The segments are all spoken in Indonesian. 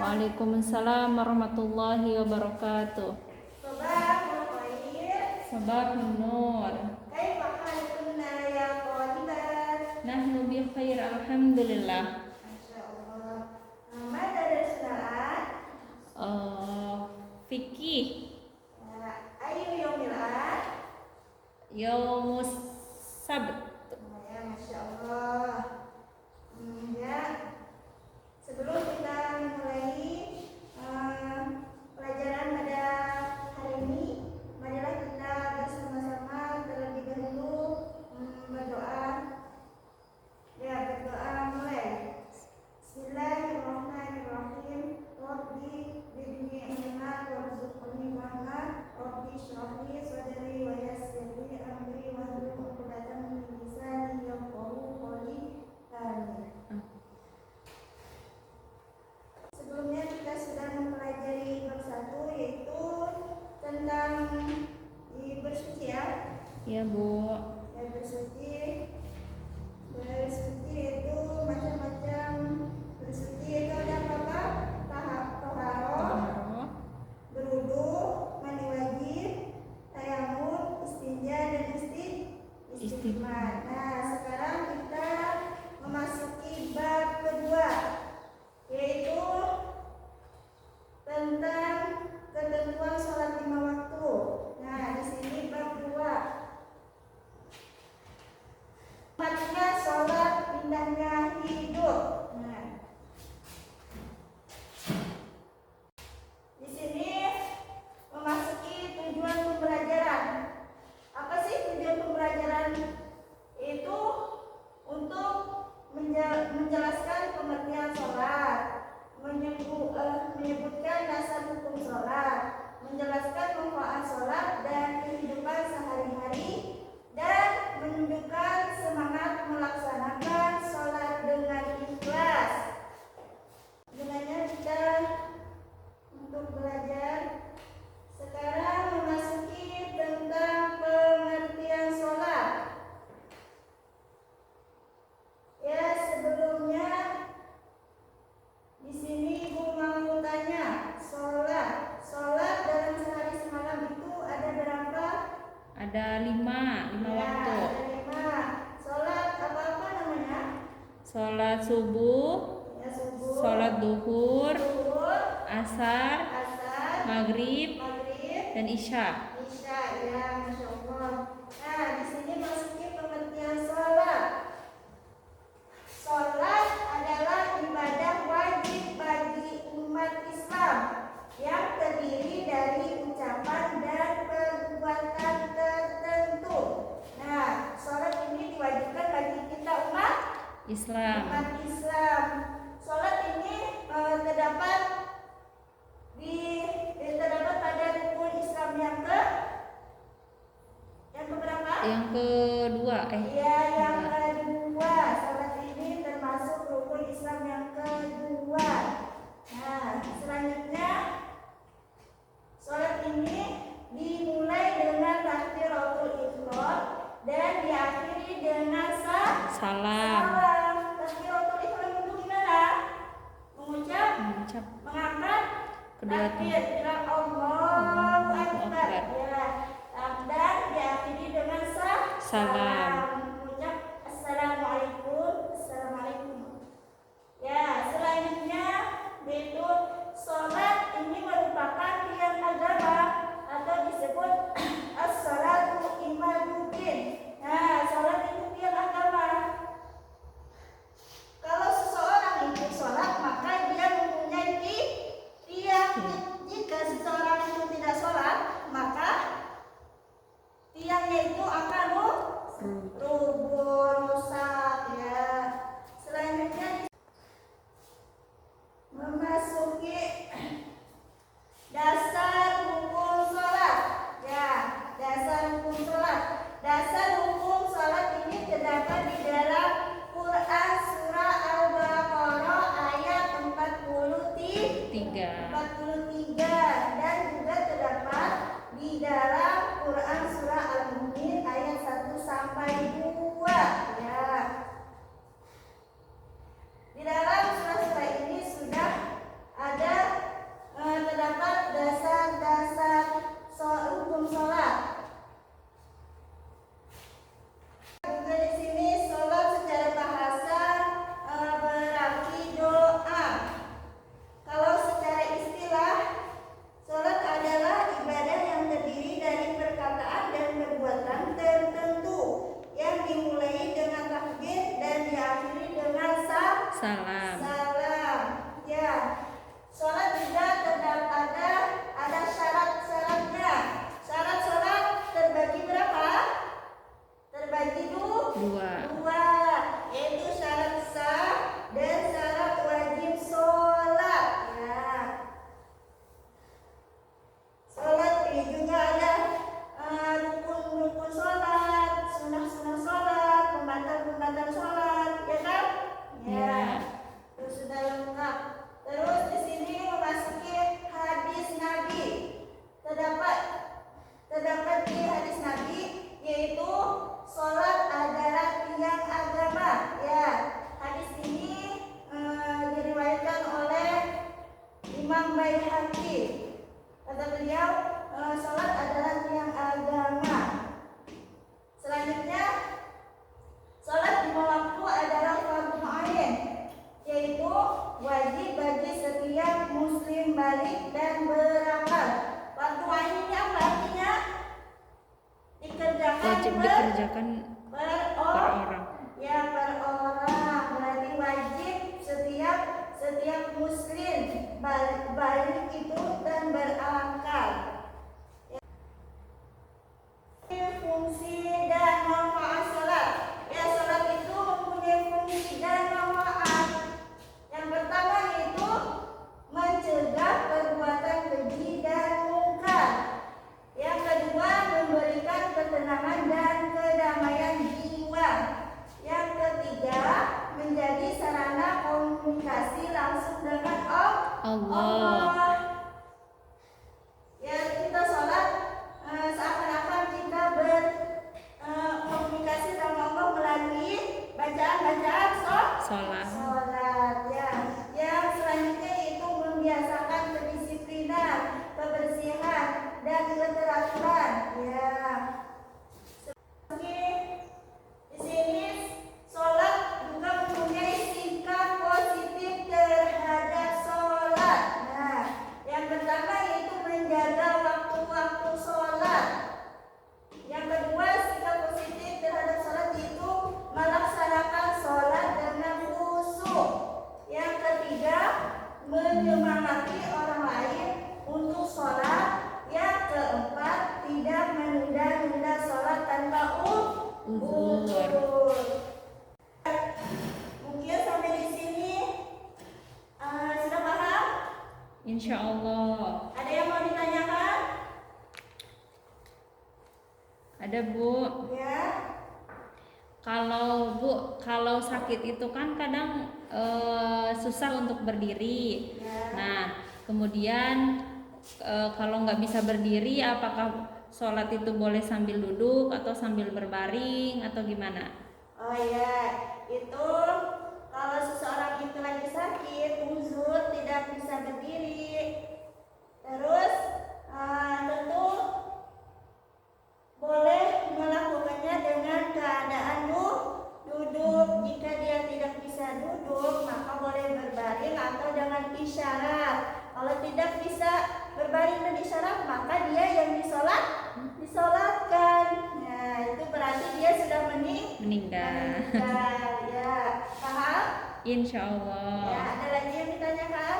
Waalaikumsalam warahmatullahi wabarakatuh. Sabahul khair. Sabahun nur. Kaifa halukunna ya thalibat? Nahnu bi khair alhamdulillah. Masyaallah. Mada darsunan? Fikih. Ayu yaumil ahad? Yaumus sabt. Ya, masyaallah. Ya. Sebelum kita mulai pelajaran pada hari ini, marilah kita bersama-sama terlebih dahulu berdoa. Ya, berdoa mulai. Bismillahirrahmanirrahim. Rabbi bidni ilma warzuqni fahma. Rabbi shrah li sadri wa yassir li amri wahlul 'uqdatam min lisani yafqahu qawli. Amin. Sebelumnya kita sudah mempelajari bab 1, yaitu tentang bersuci ya. Ya, Bu. Ya, bersuci itu macam-macam. Bersuci itu ada apa? Tahap toharoh, berwudu, mandi wajib, tayamum, istinja dan istimar. Nah, sekarang kita memasuki bab kedua, yaitu tentang ketentuan sholat 5 waktu. Nah, di sini bab 2. Tempatnya sholat, pindahnya hidup. Nah, di sini memasuki tujuan pembelajaran. Apa sih tujuan pembelajaran? Itu untuk menjelaskan pengertian sholat, menyebutkan dasar hukum sholat, menjelaskan manfaat sholat dan kehidupan sehari-hari, dan menunjukkan semangat melaksanakan sholat dengan ikhlas. Dengannya kita untuk belajar. Sekarang memasuki tentang pengertian sholat. Ya, sebelumnya di sini Ibu mau tanya, sholat dalam sehari semalam itu ada berapa? Ada 5 Ya, waktu. ada 5. Sholat apa namanya? Sholat subuh, Ya, subuh, sholat duhur, zuhur, asar, asar, maghrib, maghrib, dan isya. isya. Ya, masya Allah. Nah, di sini masuki pengertian sholat. Sholat adalah ibadah wajib bagi umat Islam yang terdiri dari ucapan dan perbuatan tertentu. Nah, sholat ini diwajibkan bagi kita umat Islam. Sholat ini terdapat pada rukun Islam yang keberapa? Yang kedua, Iya, yang kedua. Sholat ini termasuk rukun Islam yang kedua. Nah, selanjutnya sholat ini dimulai dengan takbiratul ihram dan diakhiri dengan salam. Takbiratul ihram itu gimana? Mengucap, mengangkat kedua takbir, bilang Allahu Akbar. Ya, dan diakhiri dengan salam. Mengucap Assalamualaikum. Ya, selanjutnya yaitu sholat ini merupakan tiang agama atau disebut as-salatu imaduddin. Nah, sholat itu tiang agama. Kalau seseorang itu sholat, maka dia mempunyai tiang. Jika seseorang itu tidak sholat, maka tiangnya itu akan rubuh, rusak. Ya, selanjutnya memasuki dasar hukum sholat. Ya, dasar hukum sholat. Dasar hukum sholat ini terdapat di dalam Quran surah Al-Baqarah ayat 43 dan juga terdapat di dalam Quran surah Al-Mu'min ayat 1 sampai 2. Ya. Di dalam surah-surah ini sudah ada Salam. Salam. Ya. Sholat juga terdapat ada syarat-syaratnya. Syarat sholat terbagi berapa? Terbagi Dua. dua, yaitu syarat sah dan syarat wajib sholat. Ya. Sholat ini juga ada rukun-rukun sholat, sunnah-sunnah sholat, pembatal-pembatal sholat, ya kan? Ya. Itu sudah lengkap. Terus di sini memasuki hadis Nabi. Terdapat di hadis Nabi yaitu sholat adalah tiang agama. Ya, hadis ini diriwayatkan oleh Imam Baihaqi. Kata beliau, sholat adalah tiang agama. Selanjutnya, sholat lima waktu adalah fardu ain, yaitu wajib bagi setiap muslim balik dan berakal. Fardu ain ini apa artinya? Dikerjakan Wajib dikerjakan per per orang. Ya, per orang. Berarti wajib setiap muslim balik itu dan berakal. Fungsi dan manfaat sholat. Ya, sholat itu mempunyai fungsi dan manfaat. Yang pertama yaitu mencegah perbuatan keji dan mungkar. Yang kedua, memberikan ketenangan dan kedamaian jiwa. Yang ketiga, menjadi sarana komunikasi langsung dengan Allah. Ya, kita sholat seakan-akan kita berkomunikasi sama Allah melalui bacaan sholat. Ya. Yang selanjutnya yaitu membiasakan kedisiplinan, kebersihan dan keteraturan. Ya. Di sini sholat juga mempunyai sikap positif terhadap sholat. Nah, yang pertama yaitu menjaga waktu-waktu sholat. Yang kedua, sikap positif terhadap sholat yaitu melaksanakan sholat dengan khusyuk. Yang ketiga, menyemangati orang lain untuk sholat. Yang keempat, tidak menunda-nunda sholat tanpa uzur. Mungkin sampai di sini sudah paham? Insya Allah. Ada yang mau ditanyakan? Ada Bu. Ya. Kalau sakit itu kan kadang susah untuk berdiri. Ya. Nah, kemudian kalau nggak bisa berdiri, apakah sholat itu boleh sambil duduk atau sambil berbaring atau gimana? Oh ya, itu kalau seseorang itu lagi sakit, uzur, tidak bisa berdiri, terus tentu boleh melakukannya dengan keadaan duduk. Jika dia tidak bisa duduk, maka boleh berbaring atau dengan isyarat. Kalau tidak bisa berbaring dan isyarat, maka dia yang disolatkan. Nah, itu berarti dia sudah Meninggal. Ya, paham? Insya Allah. Ya, ada lagi yang ditanyakan?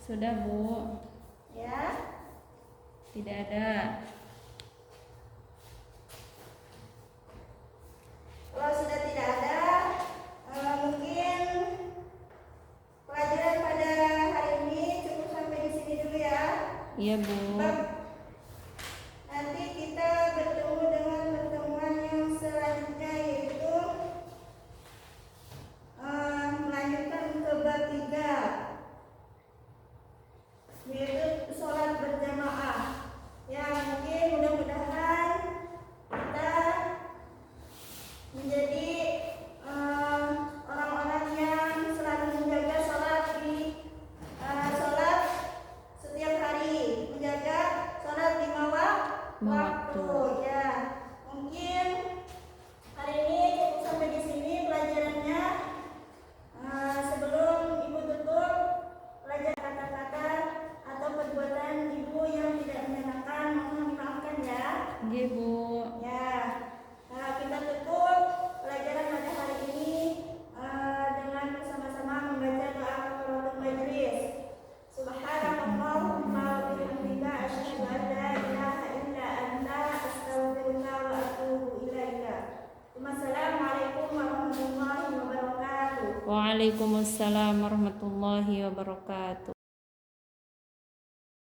Sudah Bu. Ya. Tidak ada. Kalau sudah tidak ada, mungkin pelajaran pada hari ini cukup sampai di sini dulu ya. Iya Bu. Nanti kita bertemu dengan pertemuan yang selanjutnya yaitu melanjutkan ke bab 3, yaitu sholat berjamaah. Ya, mungkin mudah-mudahan kita menjadi orang-orang yang selalu menjaga sholat setiap hari, menjaga sholat 5 waktu. Ya, mungkin hari ini cukup sampai di sini pelajarannya. Sebelum Ibu tutup, belajar kata-kata atau perbuatan Ibu yang tidak menyenangkan, mohon dimaafkan ya. Iya Bu. Ya, kita tutup pelajaran pada hari ini dengan Waalaikumsalam warahmatullahi wabarakatuh.